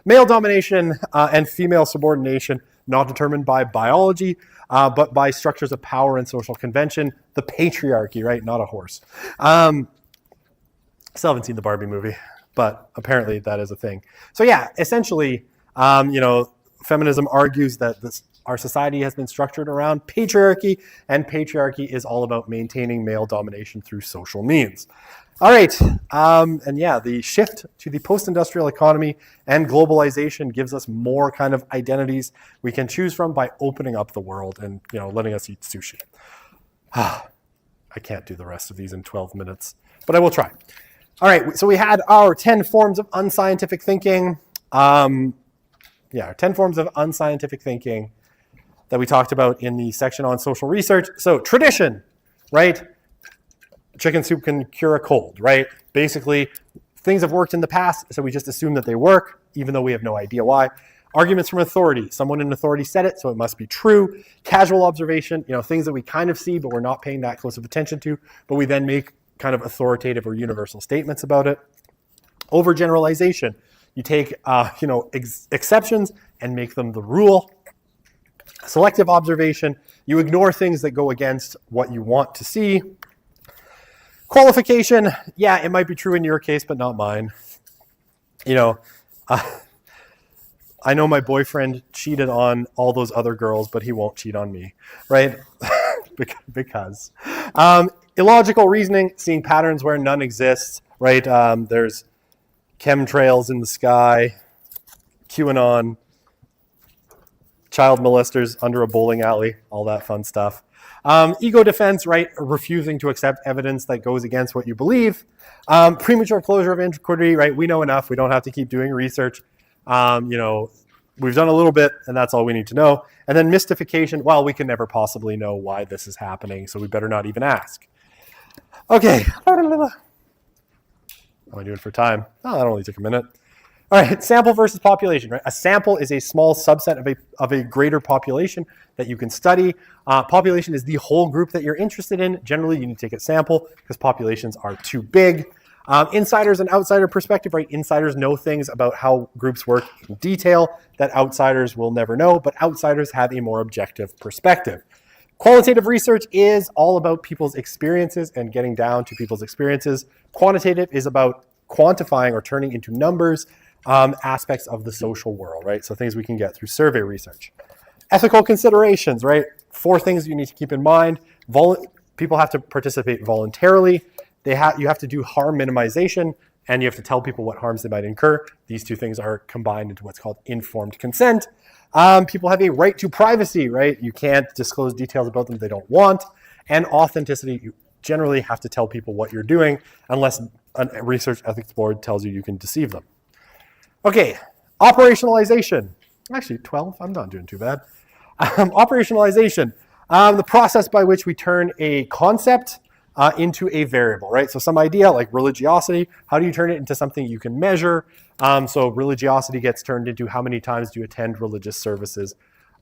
male domination and female subordination, not determined by biology, but by structures of power and social convention. The patriarchy, right? Not a horse. Still haven't seen the Barbie movie, but apparently that is a thing. So yeah, essentially, feminism argues that our society has been structured around patriarchy, and patriarchy is all about maintaining male domination through social means. All right, the shift to the post-industrial economy and globalization gives us more kind of identities we can choose from by opening up the world and, letting us eat sushi. I can't do the rest of these in 12 minutes, but I will try. All right, so we had our 10 forms of unscientific thinking. 10 forms of unscientific thinking that we talked about in the section on social research. So tradition, right? Chicken soup can cure a cold, right? Basically, things have worked in the past, so we just assume that they work, even though we have no idea why. Arguments from authority. Someone in authority said it, so it must be true. Casual observation, things that we kind of see, but we're not paying that close of attention to, but we then make kind of authoritative or universal statements about it. Overgeneralization. You take, exceptions and make them the rule. Selective observation. You ignore things that go against what you want to see. Qualification. Yeah, it might be true in your case, but not mine. I know my boyfriend cheated on all those other girls, but he won't cheat on me, right? Because. Illogical reasoning, seeing patterns where none exists, right? There's chemtrails in the sky, QAnon, child molesters under a bowling alley, all that fun stuff. Ego defense, right? Refusing to accept evidence that goes against what you believe. Premature closure of inquiry, right? We know enough. We don't have to keep doing research. We've done a little bit, and that's all we need to know. And then mystification, well, we can never possibly know why this is happening, so we better not even ask. Okay. How am I doing for time? Oh, that only took a minute. All right, sample versus population, right? A sample is a small subset of a greater population that you can study. Population is the whole group that you're interested in. Generally, you need to take a sample because populations are too big. Insiders and outsider perspective, right? Insiders know things about how groups work in detail that outsiders will never know, but outsiders have a more objective perspective. Qualitative research is all about people's experiences and getting down to people's experiences. Quantitative is about quantifying or turning into numbers aspects of the social world, right? So things we can get through survey research. Ethical considerations, right? 4 things you need to keep in mind. People have to participate voluntarily. You have to do harm minimization. and you have to tell people what harms they might incur. These two things are combined into what's called informed consent. People have a right to privacy, right? You can't disclose details about them they don't want. And authenticity, you generally have to tell people what you're doing unless a research ethics board tells you you can deceive them. Okay, operationalization. Actually, 12, I'm not doing too bad. Operationalization, the process by which we turn a concept into a variable, right? So some idea like religiosity, how do you turn it into something you can measure? So religiosity gets turned into how many times do you attend religious services,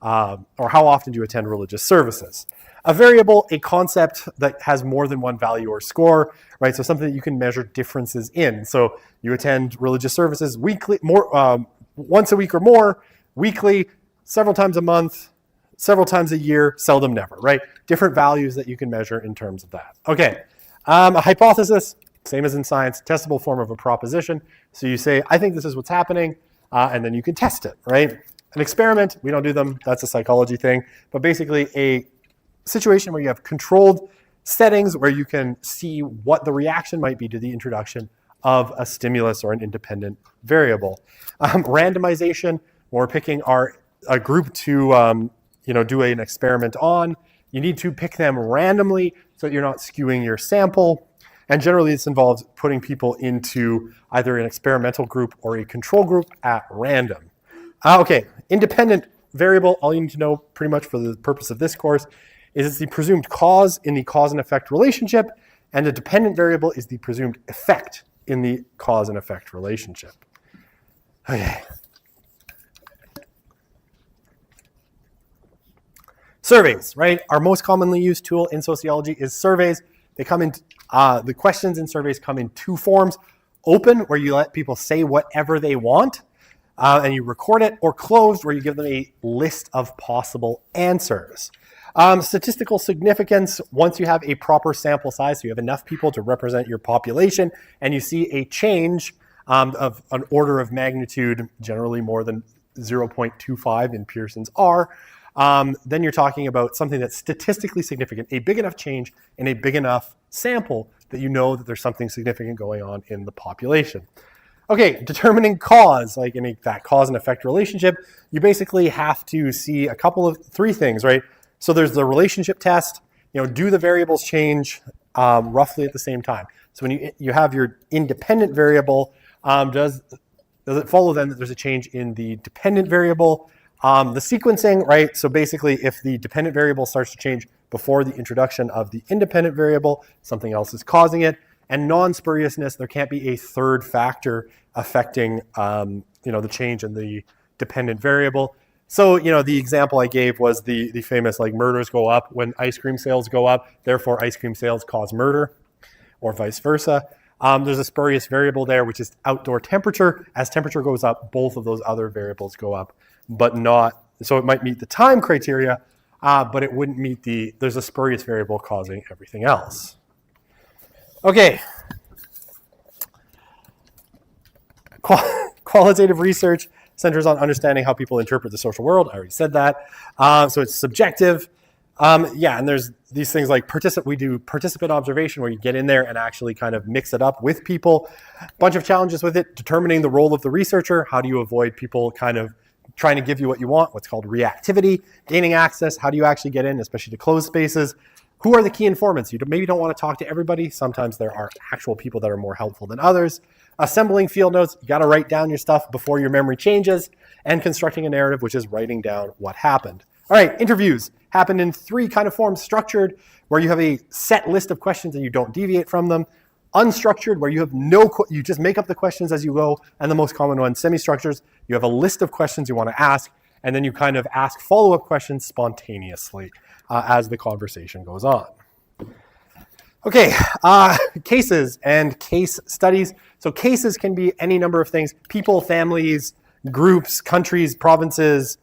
or how often do you attend religious services? A variable, a concept that has more than one value or score, right? So something that you can measure differences in. So you attend religious services weekly, once a week or more, weekly, several times a month, several times a year, seldom never, right? Different values that you can measure in terms of that. Okay, a hypothesis, same as in science, testable form of a proposition. So you say, I think this is what's happening, and then you can test it, right? An experiment, we don't do them, that's a psychology thing, but basically a situation where you have controlled settings where you can see what the reaction might be to the introduction of a stimulus or an independent variable. Randomization, when we're picking a group to do an experiment on, you need to pick them randomly so that you're not skewing your sample. And generally this involves putting people into either an experimental group or a control group at random. Okay, independent variable, all you need to know pretty much for the purpose of this course is it's the presumed cause in the cause and effect relationship, and a dependent variable is the presumed effect in the cause and effect relationship. Okay. Surveys, right? Our most commonly used tool in sociology is surveys. They come in, the questions in surveys come in two forms: open, where you let people say whatever they want, and you record it, or closed, where you give them a list of possible answers. Statistical significance, once you have a proper sample size, so you have enough people to represent your population, and you see a change of an order of magnitude, generally more than 0.25 in Pearson's R, then you're talking about something that's statistically significant, a big enough change in a big enough sample that you know that there's something significant going on in the population. Okay, determining cause, like in that cause and effect relationship, you basically have to see three things, right? So there's the relationship test, do the variables change roughly at the same time? So when you have your independent variable, does it follow then that there's a change in the dependent variable? The sequencing, right? So basically if the dependent variable starts to change before the introduction of the independent variable, something else is causing it. And non-spuriousness, there can't be a third factor affecting the change in the dependent variable. So, the example I gave was the famous murders go up when ice cream sales go up, therefore ice cream sales cause murder, or vice versa. There's a spurious variable there, which is outdoor temperature. As temperature goes up, both of those other variables go up, but not, so it might meet the time criteria, but it wouldn't meet there's a spurious variable causing everything else. Okay. Qualitative research centers on understanding how people interpret the social world. I already said that. So it's subjective. And there's these things like we do participant observation, where you get in there and actually kind of mix it up with people. Bunch of challenges with it. Determining the role of the researcher. How do you avoid people kind of trying to give you what you want? What's called reactivity. Gaining access. How do you actually get in, especially to closed spaces? Who are the key informants? You maybe don't want to talk to everybody. Sometimes there are actual people that are more helpful than others. Assembling field notes, you got to write down your stuff before your memory changes. And constructing a narrative, which is writing down what happened. All right, interviews happen in three kind of forms: structured, where you have a set list of questions and you don't deviate from them; unstructured, where you have you just make up the questions as you go; and the most common one, semi-structures, you have a list of questions you want to ask, and then you kind of ask follow-up questions spontaneously as the conversation goes on. Okay, cases and case studies. So cases can be any number of things: people, families, groups, countries, provinces,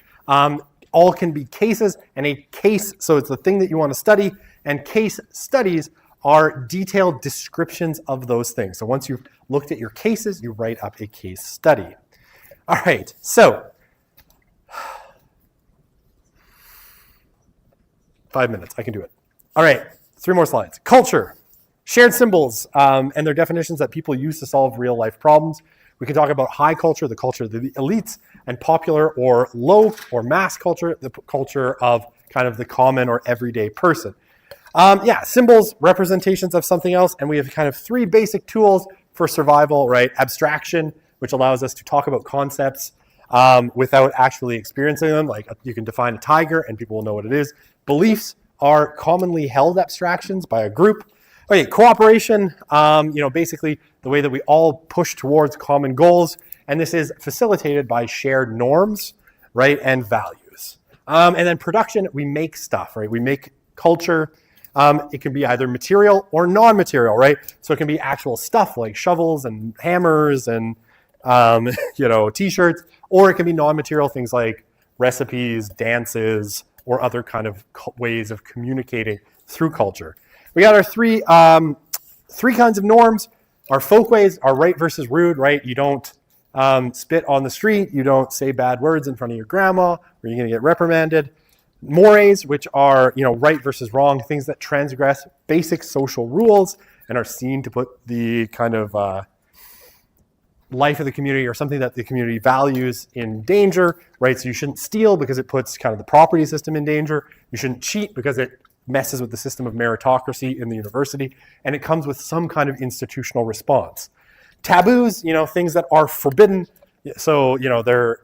all can be cases. And a case, so it's the thing that you want to study, and case studies are detailed descriptions of those things. So once you've looked at your cases, you write up a case study. All right, so 5 minutes, I can do it. All right, 3 more slides. Culture. Shared symbols and their definitions that people use to solve real life problems. We can talk about high culture, the culture of the elites, and popular or low or mass culture, the culture of kind of the common or everyday person. Symbols, representations of something else, and we have kind of three basic tools for survival, right? Abstraction, which allows us to talk about concepts without actually experiencing them. Like you can define a tiger and people will know what it is. Beliefs are commonly held abstractions by a group. Okay, cooperation, basically the way that we all push towards common goals. And this is facilitated by shared norms, right, and values. And then production, we make stuff, right? We make culture. It can be either material or non-material, right? So it can be actual stuff like shovels and hammers and, t-shirts, or it can be non-material things like recipes, dances, or other kind of ways of communicating through culture. We got our three kinds of norms. Our folkways are right versus rude, right? You don't spit on the street. You don't say bad words in front of your grandma, or you're going to get reprimanded. Mores, which are right versus wrong, things that transgress basic social rules and are seen to put the kind of life of the community or something that the community values in danger, right? So you shouldn't steal because it puts kind of the property system in danger. You shouldn't cheat because it messes with the system of meritocracy in the university, and it comes with some kind of institutional response. Taboos, things that are forbidden. So, they're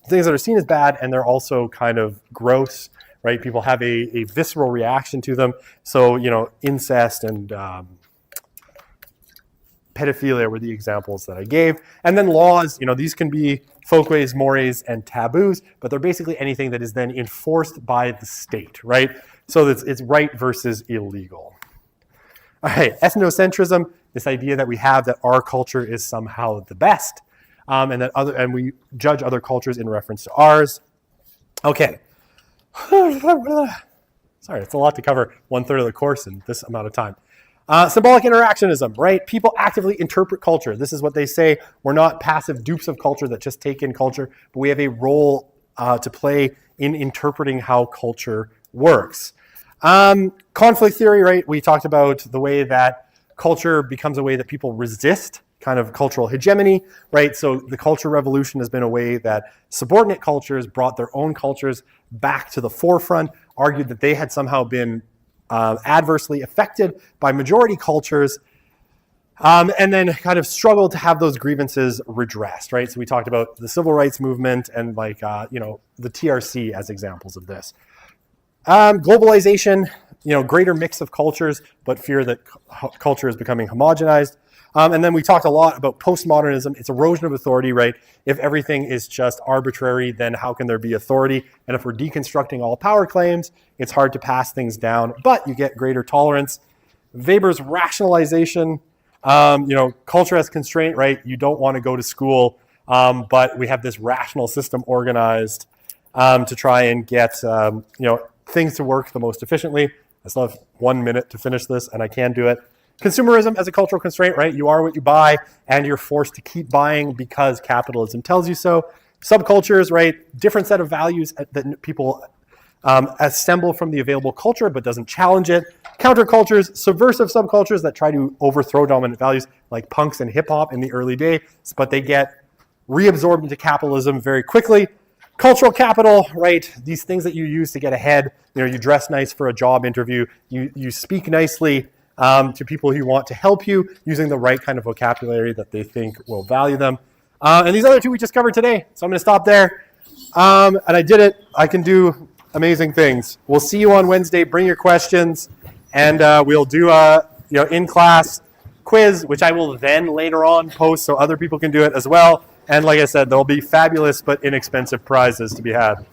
things that are seen as bad, and they're also kind of gross, right? People have a visceral reaction to them. So, incest and pedophilia were the examples that I gave. And then laws, these can be folkways, mores, and taboos, but they're basically anything that is then enforced by the state, right? So it's right versus illegal. All right, ethnocentrism, this idea that we have that our culture is somehow the best, and we judge other cultures in reference to ours. Okay. Sorry, it's a lot to cover 1/3 of the course in this amount of time. Symbolic interactionism, right? People actively interpret culture. This is what they say. We're not passive dupes of culture that just take in culture, but we have a role to play in interpreting how culture works. Conflict theory, right? We talked about the way that culture becomes a way that people resist kind of cultural hegemony, right? So the Culture Revolution has been a way that subordinate cultures brought their own cultures back to the forefront, argued that they had somehow been adversely affected by majority cultures, and then kind of struggled to have those grievances redressed, right? So we talked about the civil rights movement and the TRC as examples of this. Globalization, greater mix of cultures, but fear that culture is becoming homogenized. And then we talked a lot about postmodernism. It's erosion of authority, right? If everything is just arbitrary, then how can there be authority? And if we're deconstructing all power claims, it's hard to pass things down, but you get greater tolerance. Weber's rationalization, culture as constraint, right? You don't want to go to school, but we have this rational system organized to try and get, things to work the most efficiently. I still have 1 minute to finish this, and I can do it. Consumerism as a cultural constraint, right? You are what you buy, and you're forced to keep buying because capitalism tells you so. Subcultures, right? Different set of values that people assemble from the available culture, but doesn't challenge it. Countercultures, subversive subcultures that try to overthrow dominant values, like punks and hip hop in the early days, but they get reabsorbed into capitalism very quickly. Cultural capital, right? These things that you use to get ahead. You dress nice for a job interview. You speak nicely to people who want to help you using the right kind of vocabulary that they think will value them. And these other two we just covered today. So I'm going to stop there. And I did it. I can do amazing things. We'll see you on Wednesday. Bring your questions, and we'll do a in-class quiz, which I will then later on post so other people can do it as well. And like I said, there'll be fabulous but inexpensive prizes to be had.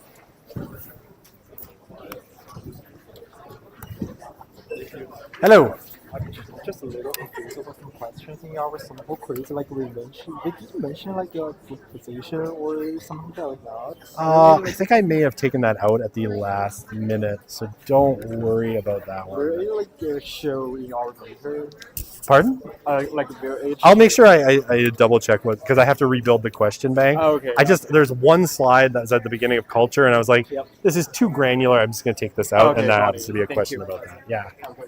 Hello. Just a little confused about some questions in our sample quiz. Like we mentioned, did you mention like your position or something like that? I think I may have taken that out at the last minute, so don't worry about that one. Will it like show in our paper? Pardon? Will it? I'll make sure I double check because I have to rebuild the question bank. Oh, okay. There's one slide that's at the beginning of culture, and I was like, Yep. This is too granular. I'm just going to take this out, Okay, and that got happens it. to be a Thank question you. about that. Yeah. Okay.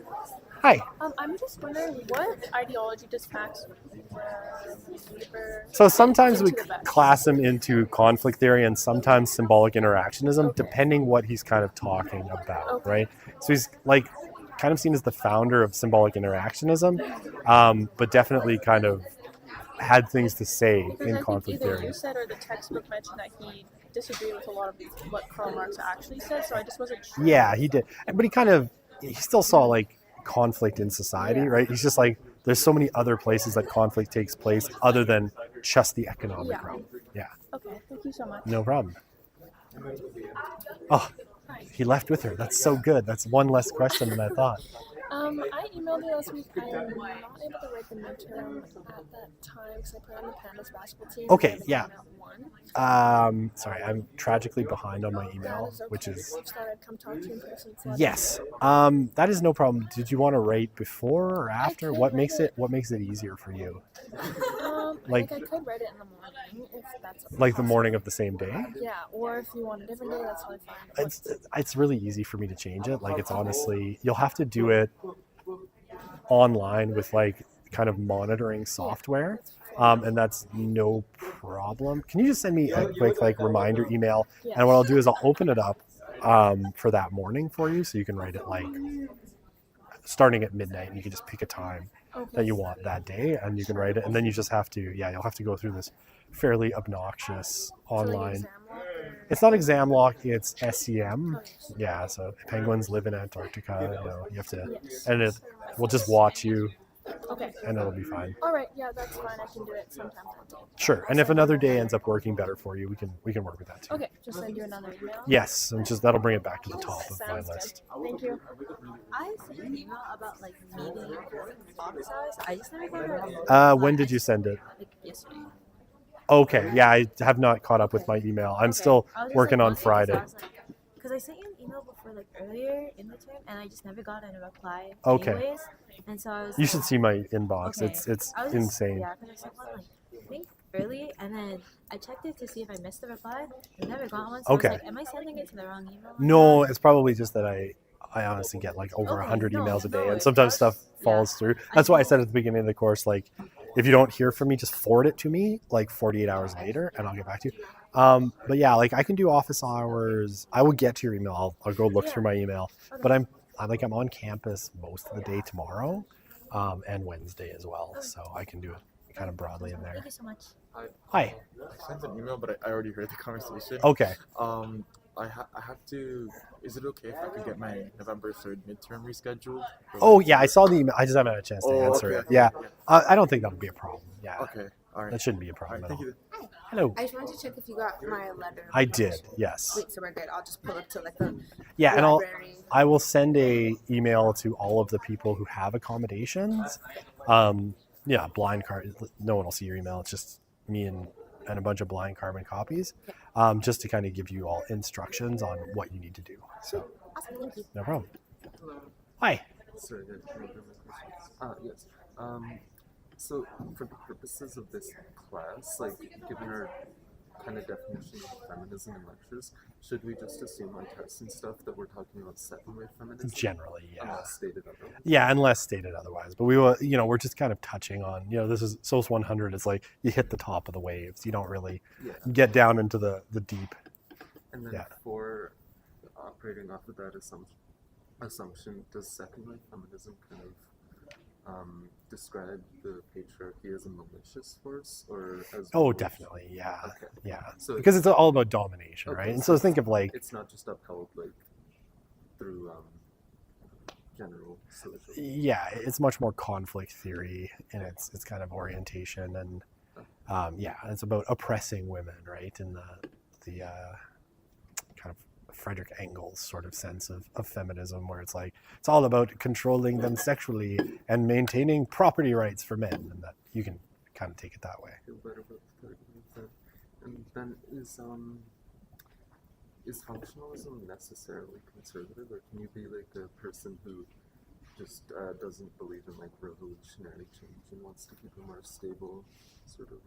Hi. I'm just wondering what ideology does Max Weber So sometimes we into the best? class him into conflict theory and sometimes symbolic interactionism, depending what he's kind of talking about, Okay. right? So he's like kind of seen as the founder of symbolic interactionism, but definitely kind of had things to say Because in I think conflict either theory. you said or the textbook mentioned that he disagreed with a lot of what Karl Marx actually said, so I just wasn't sure. Yeah, he did, but he still saw like conflict in society, Yeah. right? He's just like there's so many other places that conflict takes place other than just the economic Yeah. realm. Yeah, Okay, thank you so much. no problem. Oh, he left with her. That's so good. That's one less question than I thought. I emailed you last week. I'm not able to write the midterm at that time because I play on the Pandas basketball team. Okay, I have a yeah. game at 1. Sorry, I'm tragically behind on my That email, is okay. which is I just thought I'd come talk to you in person. So yes. That is no problem. Did you want to write before or after? could What write makes it- it easier for you? like I could write it in the morning if that's Like the possible. morning of the same day? Yeah, or if you want a different day, that's totally fine. It's really easy for me to change it. Like it's honestly, you'll have to do it online with like kind of monitoring software. And that's no problem. Can you just send me a quick like reminder email? Yes. And what I'll do is I'll open it up for that morning for you, so you can write it like starting at midnight. And you can just pick a time that you want that day, and you can write it. And then you just have to, you'll have to go through this fairly obnoxious online. Exam lock or- It's not exam lock, it's SEM. Yeah, so penguins live in Antarctica. You have to, Yes. and we'll just watch you, Okay. and it'll be fine. All right. Yeah, that's fine. I can do it sometime that day. Sure. And if another day ends up working better for you, we can work with that too. Okay. Just send you another email. Yes, and just that'll bring it back to the top of my Sounds list. good. Thank you. I sent an email about like meeting office hours. I just never got a reply. When did you send it? Like yesterday. Okay, yeah, I have not caught up with my email. I'm still I was just, working like, on wondering, 'cause Friday. I was like, because I sent you an email before, like earlier in the term, and I just never got a reply. Okay. Anyways, and so I was. You should see my inbox. Okay. It's I was just- insane. Yeah, because I sent one like I think early, and then I checked it to see if I missed the reply. I never got one. So Okay. I was like, am I sending it to the wrong email? No, it's probably just that I honestly get like over Okay, 100 no, emails a no day, and worries. sometimes I stuff was- yeah. falls through. I That's why I know. said at the beginning of the course, like, if you don't hear from me, just forward it to me like 48 hours later, and I'll get back to you. But yeah, like I can do office hours. I will get to your email. I'll go look through my email. But I'm on campus most of the day tomorrow, and Wednesday as well, so I can do it kind of broadly in there. Thank you so much. Hi. I sent an email, but I already heard the conversation. Okay. I have to. Is it okay if I could get my November 3rd midterm rescheduled? Oh yeah, I saw the email. I just haven't had a chance to Oh, answer okay. it. Yeah, I don't think that'll be a problem. Yeah, Okay. All right. that shouldn't be a All problem right. at Thank all. you. Hello. I just wanted to check if you got my letter. I did. Yes. Wait, so we're good. I'll just pull up to like the Yeah, and library. I will send a email to all of the people who have accommodations. Yeah, blind card. No one will see your email. It's just me and a bunch of blind carbon copies, just to kind of give you all instructions on what you need to do. So Awesome, thank you. no problem. Hi. Sorry, can I get my questions? Yes. So for the purposes of this class, like given our kind of definition of feminism in lectures, should we just assume on tests and stuff that we're talking about second-wave feminism? Generally, yeah. Unless stated otherwise. Yeah, unless stated otherwise. But we will, we're just kind of touching on, this is SOS 100. It's like you hit the top of the waves. You don't really Yeah. get down into the deep. And then Yeah. for operating off of that assumption, does second-wave feminism kind of describe the patriarchy as a malicious force, or as Oh, well as- definitely. Yeah. Okay. Yeah. So Because it's all about domination, Okay, right? And so so think of like, it's not just upheld like through general social. yeah, it's much more conflict theory in its kind of orientation, and it's about oppressing women, right? In the kind of Frederick Engels sort of sense of feminism, where it's like it's all about controlling them sexually and maintaining property rights for men, and that you can kind of take it that way. Feel better about that. And then is functionalism necessarily conservative, or can you be like a person who just doesn't believe in like revolutionary change and wants to keep a more stable sort of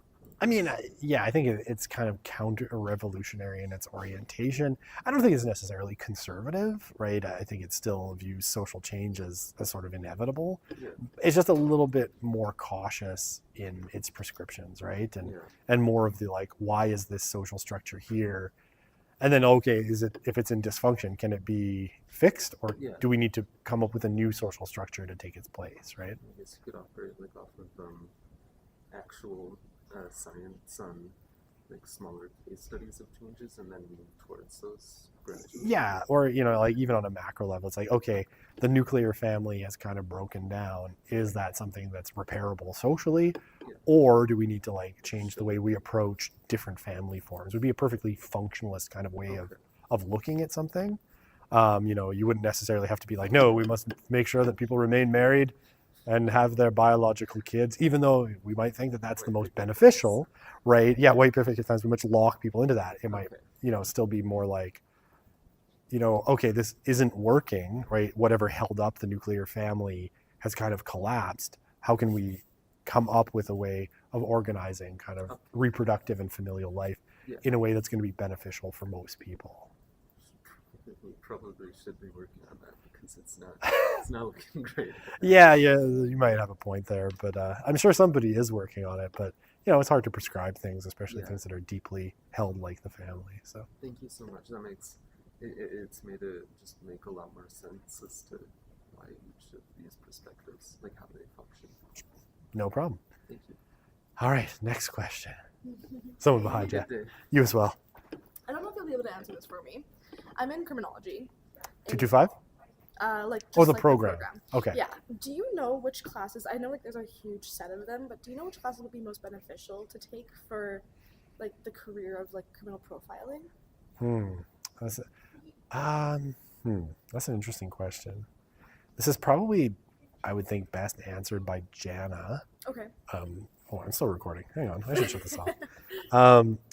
I mean, yeah, I think it's kind of counter revolutionary in its orientation. I don't think it's necessarily conservative, right? I think it still views social change as sort of inevitable. Yeah. It's just a little bit more cautious in its prescriptions, right? Yeah. And more of the like, why is this social structure here? And then, okay, if it's in dysfunction, can it be fixed, or Yeah. do we need to come up with a new social structure to take its place, right? I guess you could operate like off of actual science on like smaller case studies of changes, and then move towards those gradually. Yeah, or like even on a macro level, it's like, okay, the nuclear family has kind of broken down. Is that something that's repairable socially, Yeah. or do we need to like change the way we approach different family forms? Would be a perfectly functionalist kind of way of looking at something. You wouldn't necessarily have to be like, no, we must make sure that people remain married and have their biological kids, even though we might think that that's the most beneficial, right? Yeah, white picket fence, we much lock people into that. It might, Okay. still be more like, okay, this isn't working, right? Whatever held up the nuclear family has kind of collapsed. How can we come up with a way of organizing kind of reproductive and familial life Yeah. in a way that's going to be beneficial for most people? We probably should be working on that because it's not looking great. Yeah, you might have a point there, but I'm sure somebody is working on it. But it's hard to prescribe things, especially Yeah. things that are deeply held like the family. So Thank you so much. That makes it's made it just make a lot more sense as to why each of these perspectives, like how they function. no problem. Thank you. All right, next question. Someone behind you. Good day. You as well. I don't know if you'll be able to answer this for me. I'm in criminology. 225? Like Oh, just the like program. Okay. Yeah. Do you know which classes? I know like there's a huge set of them, but do you know which classes would be most beneficial to take for like the career of like criminal profiling? That's that's an interesting question. This is probably, I would think, best answered by Jana. Okay. I'm still recording. Hang on, I should shut this off.